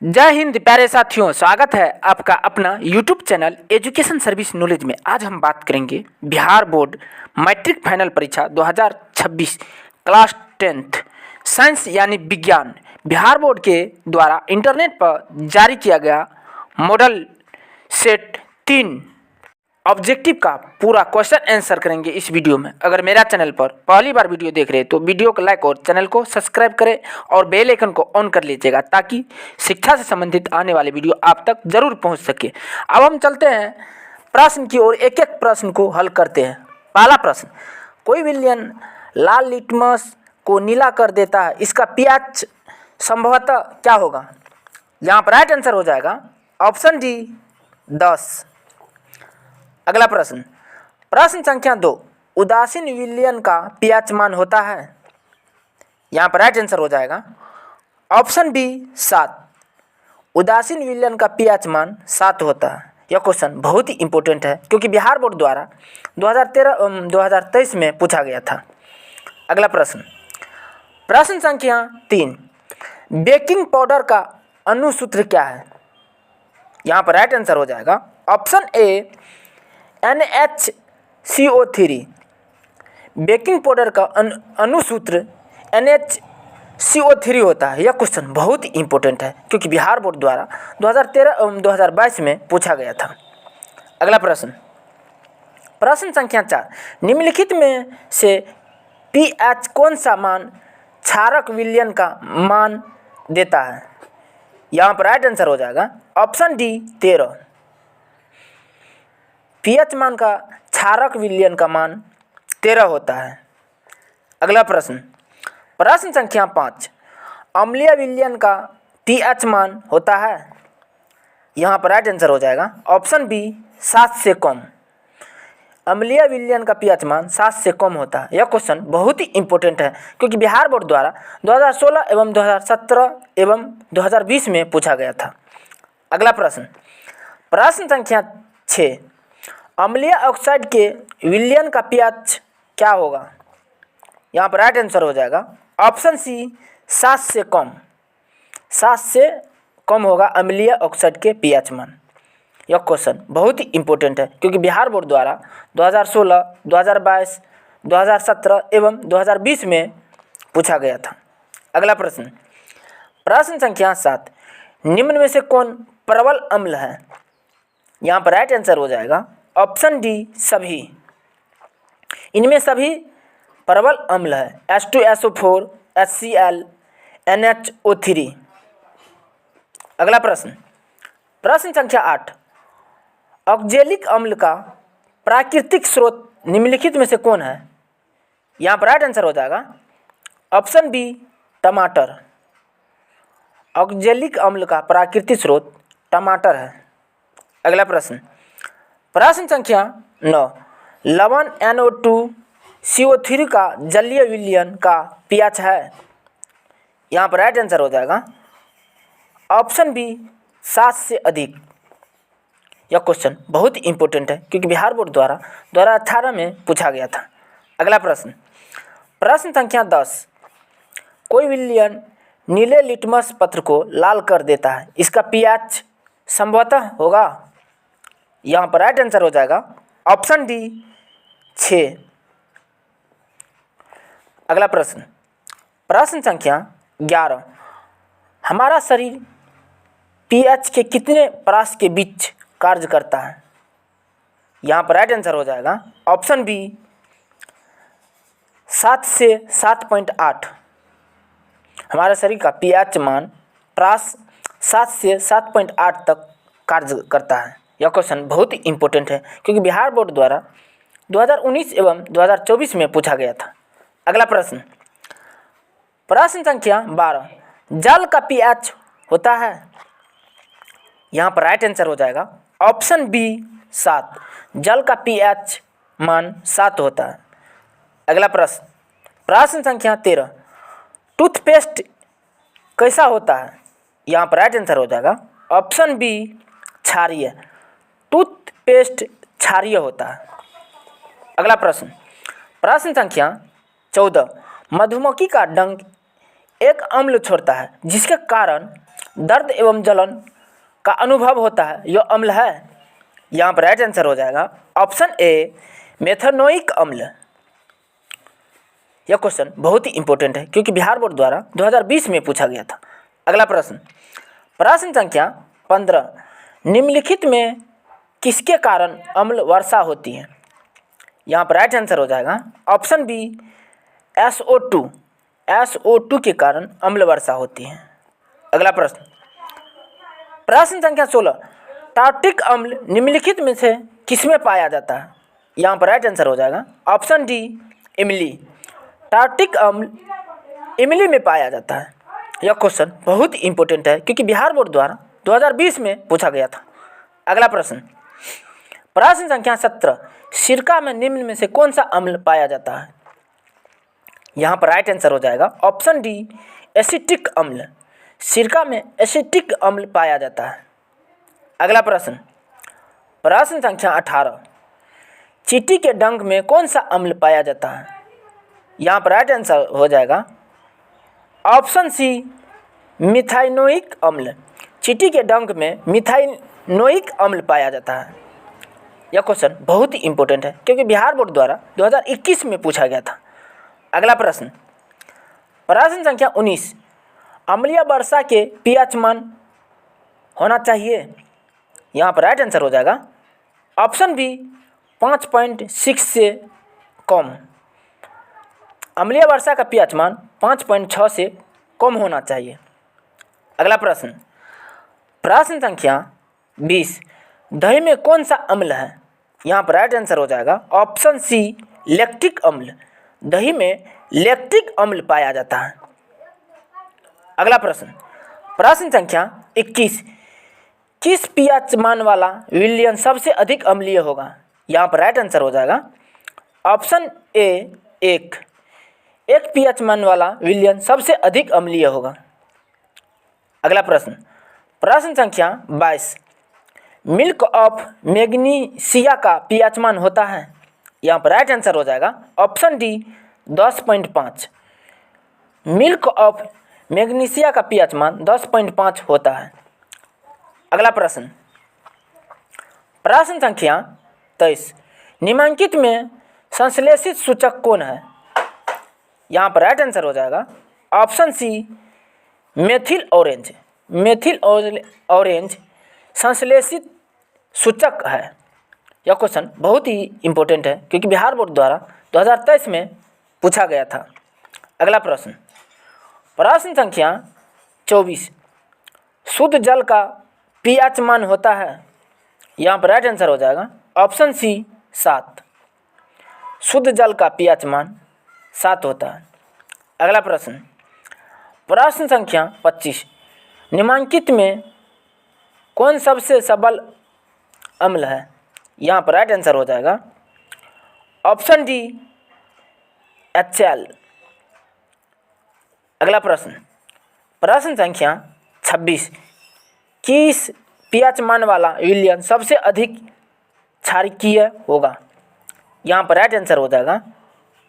जय हिंद प्यारे साथियों, स्वागत है आपका अपना YouTube channel education service knowledge में। आज हम बात करेंगे बिहार बोर्ड मैट्रिक फाइनल परीक्षा 2026 क्लास 10th साइंस यानी विज्ञान बिहार बोर्ड के द्वारा इंटरनेट पर जारी किया गया मॉडल सेट 3 ऑब्जेक्टिव का पूरा क्वेश्चन आंसर करेंगे इस वीडियो में। अगर मेरा चैनल पर पहली बार वीडियो देख रहे हैं तो वीडियो को लाइक और चैनल को सब्सक्राइब करें और बेल आइकन को ऑन कर लीजिएगा ताकि शिक्षा से संबंधित आने वाले वीडियो आप तक जरूर पहुंच सके। अब हम चलते हैं प्रश्न की ओर, एक एक प्रश्न को हल करते हैं। पहला प्रश्न, कोई विलयन लाल लिटमस को नीला कर देता है, इसका पीएच संभवतः क्या होगा? यहाँ पर राइट आंसर हो जाएगा ऑप्शन डी 10। अगला प्रश्न, प्रश्न संख्या 2, उदासीन विलयन का पीएच मान होता है? यहाँ पर राइट आंसर हो जाएगा ऑप्शन बी 7। उदासीन विलयन का पीएच मान 7 होता है। यह क्वेश्चन बहुत ही इंपॉर्टेंट है क्योंकि बिहार बोर्ड द्वारा 2023 में पूछा गया था। अगला प्रश्न, प्रश्न संख्या 3, बेकिंग पाउडर का अनुसूत्र क्या है? यहाँ पर राइट आंसर हो जाएगा option A NaCO3। Baking powder का अनुसूत्र NaCO3 होता है। यह क्वेश्चन बहुत ही इंपॉर्टेंट है क्योंकि बिहार बोर्ड द्वारा 2022 में पूछा गया था। अगला प्रश्न, प्रश्न संख्या 4, निम्नलिखित में से पीएच कौन सा मान क्षारक विलयन का मान देता है? यहाँ पर राइट आंसर हो जाएगा ऑप्शन डी 13। पीएच मान का क्षारक विलयन का मान 13 होता है। अगला प्रश्न, प्रश्न संख्या 5, अम्लीय विलयन का पीएच मान होता है? यहाँ पर राइट आंसर हो जाएगा ऑप्शन बी 7 से कम। अम्लीय विलयन का पीएच मान 7 से कम होता है। यह क्वेश्चन बहुत ही इंपॉर्टेंट है क्योंकि बिहार बोर्ड द्वारा 2016 एवं 2017 एवं 2020 में पूछा गया था। अगला प्रश्न, प्रश्न संख्या 6, अम्लीय ऑक्साइड के विलयन का पीएच क्या होगा? यहाँ पर राइट आंसर हो जाएगा ऑप्शन सी 7 से कम। 7 से कम होगा अम्लीय ऑक्साइड के पीएच मान। यह क्वेश्चन बहुत ही इंपॉर्टेंट है क्योंकि बिहार बोर्ड द्वारा 2016, 2022, 2017 एवं 2020 में पूछा गया था। अगला प्रश्न, प्रश्न संख्या 7, निम्न में से कौन प्रबल अम्ल है? यहाँ पर राइट आंसर हो जाएगा ऑप्शन डी सभी। इनमें सभी प्रबल अम्ल है H2SO4, HCl, NHO3। अगला प्रश्न, प्रश्न संख्या 8, ऑक्जेलिक अम्ल का प्राकृतिक स्रोत निम्नलिखित में से कौन है? यहाँ पर राइट आंसर हो जाएगा ऑप्शन बी टमाटर। ऑक्जेलिक अम्ल का प्राकृतिक स्रोत टमाटर है। अगला प्रश्न, प्रश्न संख्या 9, लवण NO2CO3 का जलीय विलयन का पीएच है? यहाँ पर राइट आंसर हो जाएगा ऑप्शन बी 7 से अधिक। यह क्वेश्चन बहुत ही इंपॉर्टेंट है क्योंकि बिहार बोर्ड द्वारा 2018 में पूछा गया था। अगला प्रश्न, प्रश्न संख्या 10, कोई विलयन नीले लिटमस पत्र को लाल कर देता है, इसका पीएच संभवतः होगा? यहाँ पर राइट आंसर हो जाएगा ऑप्शन डी 6। अगला प्रश्न, प्रश्न संख्या 11, हमारा शरीर पीएच के कितने परास के बीच कार्य करता है? यहाँ पर राइट आंसर हो जाएगा ऑप्शन बी 7 से 7.8। हमारे शरीर का पीएच मान परास 7 से 7.8 तक कार्य करता है। यह क्वेश्चन बहुत ही इंपॉर्टेंट है क्योंकि बिहार बोर्ड द्वारा 2019 एवं 2024 में पूछा गया था। अगला प्रश्न, प्रश्न संख्या 12, जल का पीएच होता है? यहाँ पर राइट आंसर हो जाएगा ऑप्शन बी 7। जल का पीएच मान 7 होता है। अगला प्रश्न, प्रश्न संख्या 13, टूथपेस्ट कैसा होता है? यहाँ पर राइट आंसर हो जाएगा ऑप्शन बी क्षारीय। टूथपेस्ट क्षारीय होता है। अगला प्रश्न, प्रश्न संख्या 14, मधुमक्खी का डंक एक अम्ल छोड़ता है जिसके कारण दर्द एवं जलन का अनुभव होता है, यह अम्ल है? यहाँ पर राइट आंसर हो जाएगा ऑप्शन ए मेथनोइक अम्ल। यह क्वेश्चन बहुत ही इंपॉर्टेंट है क्योंकि बिहार बोर्ड द्वारा 2020 में पूछा गया था। अगला प्रश्न, प्रश्न संख्या 15, निम्नलिखित में किसके कारण अम्ल वर्षा होती है? यहाँ पर राइट आंसर हो जाएगा ऑप्शन बी SO2। SO2 के कारण अम्ल वर्षा होती है। अगला प्रश्न, प्रश्न संख्या 16, टार्टिक अम्ल निम्नलिखित में से किसमें पाया जाता है? यहाँ पर राइट आंसर हो जाएगा ऑप्शन डी इमली। टार्टिक अम्ल इमली में पाया जाता है। यह क्वेश्चन बहुत इंपॉर्टेंट है क्योंकि बिहार बोर्ड द्वारा 2020 में पूछा गया था। अगला प्रश्न, प्रश्न संख्या 17, सिरका में निम्न में से कौन सा अम्ल पाया जाता है? यहाँ पर राइट आंसर हो जाएगा ऑप्शन डी एसिटिक अम्ल। सिरका में एसिटिक अम्ल पाया जाता है। अगला प्रश्न, प्रश्न संख्या 18, चींटी के डंक में कौन सा अम्ल पाया जाता है? यहाँ पर राइट आंसर हो जाएगा ऑप्शन सी मिथाइनोइक अम्ल। चींटी के डंक में मिथाइनोइक अम्ल पाया जाता है। यह क्वेश्चन बहुत ही इंपॉर्टेंट है क्योंकि बिहार बोर्ड द्वारा 2021 में पूछा गया था। अगला प्रश्न, प्रश्न संख्या 19, अम्लीय वर्षा के pH मान होना चाहिए? यहाँ पर राइट आंसर हो जाएगा ऑप्शन बी 5.6 से कम। अम्लीय वर्षा का pH मान 5.6 से कम होना चाहिए। अगला प्रश्न, प्रश्न संख्या 20, दही में कौन सा अम्ल है? यहाँ पर राइट आंसर हो जाएगा ऑप्शन सी लैक्टिक अम्ल। दही में लैक्टिक अम्ल पाया जाता है। अगला प्रश्न, प्रश्न संख्या 21, किस pH मान वाला विलयन सबसे अधिक अम्लीय होगा? यहाँ पर राइट आंसर हो जाएगा ऑप्शन ए 1। 1 pH मान वाला विलयन सबसे अधिक अम्लीय होगा। अगला प्रश्न, प्रश्न संख्या 22, मिल्क ऑफ मैग्नीशिया का pH मान होता है? यहाँ पर राइट आंसर हो जाएगा option D 10.5। Milk of magnesia का pH मान 10.5 होता है। अगला प्रश्न, प्रश्न संख्या 23, निम्नलिखित में संश्लेषित सूचक कौन है? यहाँ पर राइट आंसर हो जाएगा option C methyl orange. Methyl orange संश्लेषित सूचक है। यह क्वेश्चन बहुत ही इंपॉर्टेंट है क्योंकि बिहार बोर्ड द्वारा 2023 में पूछा गया था। अगला प्रश्न, प्रश्न संख्या 24, शुद्ध जल का pH मान होता है? यहाँ पर राइट आंसर हो जाएगा ऑप्शन सी 7। शुद्ध जल का pH मान 7 होता है। अगला प्रश्न, प्रश्न संख्या 25, निम्नलिखित में कौन सबसे सबल अम्ल है? यहाँ पर राइट आंसर हो जाएगा ऑप्शन डी HCl। अगला प्रश्न, प्रश्न संख्या 26, किस pH मान वाला विलयन सबसे अधिक क्षारकीय होगा? यहाँ पर राइट आंसर हो जाएगा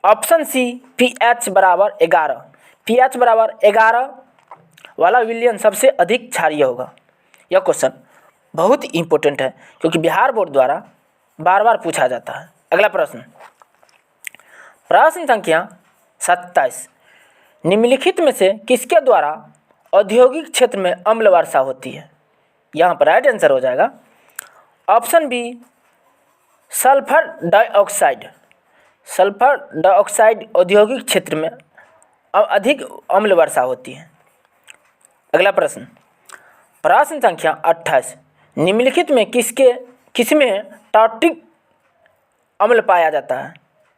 ऑप्शन सी pH बराबर 11। pH बराबर 11 वाला विलयन सबसे अधिक क्षारीय होगा। यह क्वेश्चन बहुत इंपॉर्टेंट है क्योंकि बिहार बोर्ड द्वारा बार बार पूछा जाता है। अगला प्रश्न, प्रश्न संख्या 27, निम्नलिखित में से किसके द्वारा औद्योगिक क्षेत्र में अम्ल वर्षा होती है? यहाँ पर राइट आंसर हो जाएगा option B sulphur dioxide. Sulphur dioxide औद्योगिक क्षेत्र में अधिक अम्ल वर्षा होती है। अगला प्रश्न, प्रश्न संख्या 28, निम्नलिखित में किसमें टार्टिक अम्ल पाया जाता है?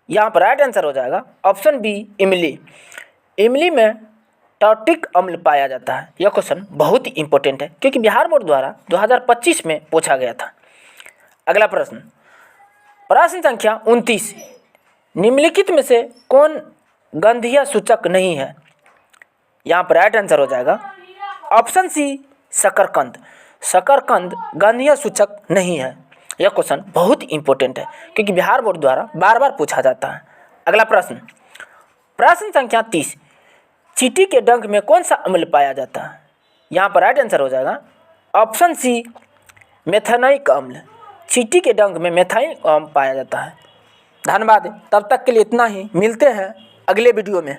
यहाँ पर राइट आंसर हो जाएगा ऑप्शन बी इमली। इमली में टार्टिक अम्ल पाया जाता है। यह क्वेश्चन बहुत ही इंपॉर्टेंट है क्योंकि बिहार बोर्ड द्वारा 2025 में पूछा गया था। अगला प्रश्न, प्रश्न संख्या 29, निम्नलिखित में से कौन गंधीय सूचक नहीं है? यहाँ पर राइट आंसर हो जाएगा ऑप्शन सी शकरकंद। शकरकंद गंधीय सूचक नहीं है। यह क्वेश्चन बहुत इंपॉर्टेंट है क्योंकि बिहार बोर्ड द्वारा बार बार पूछा जाता है। अगला प्रश्न, प्रश्न संख्या 30, चींटी के डंक में कौन सा अम्ल पाया जाता है? यहाँ पर राइट आंसर हो जाएगा ऑप्शन सी मेथेनोइक अम्ल। चींटी के डंक में मेथाइल अम्ल पाया जाता है। धन्यवाद। तब तक के लिए इतना ही, मिलते हैं अगले वीडियो में।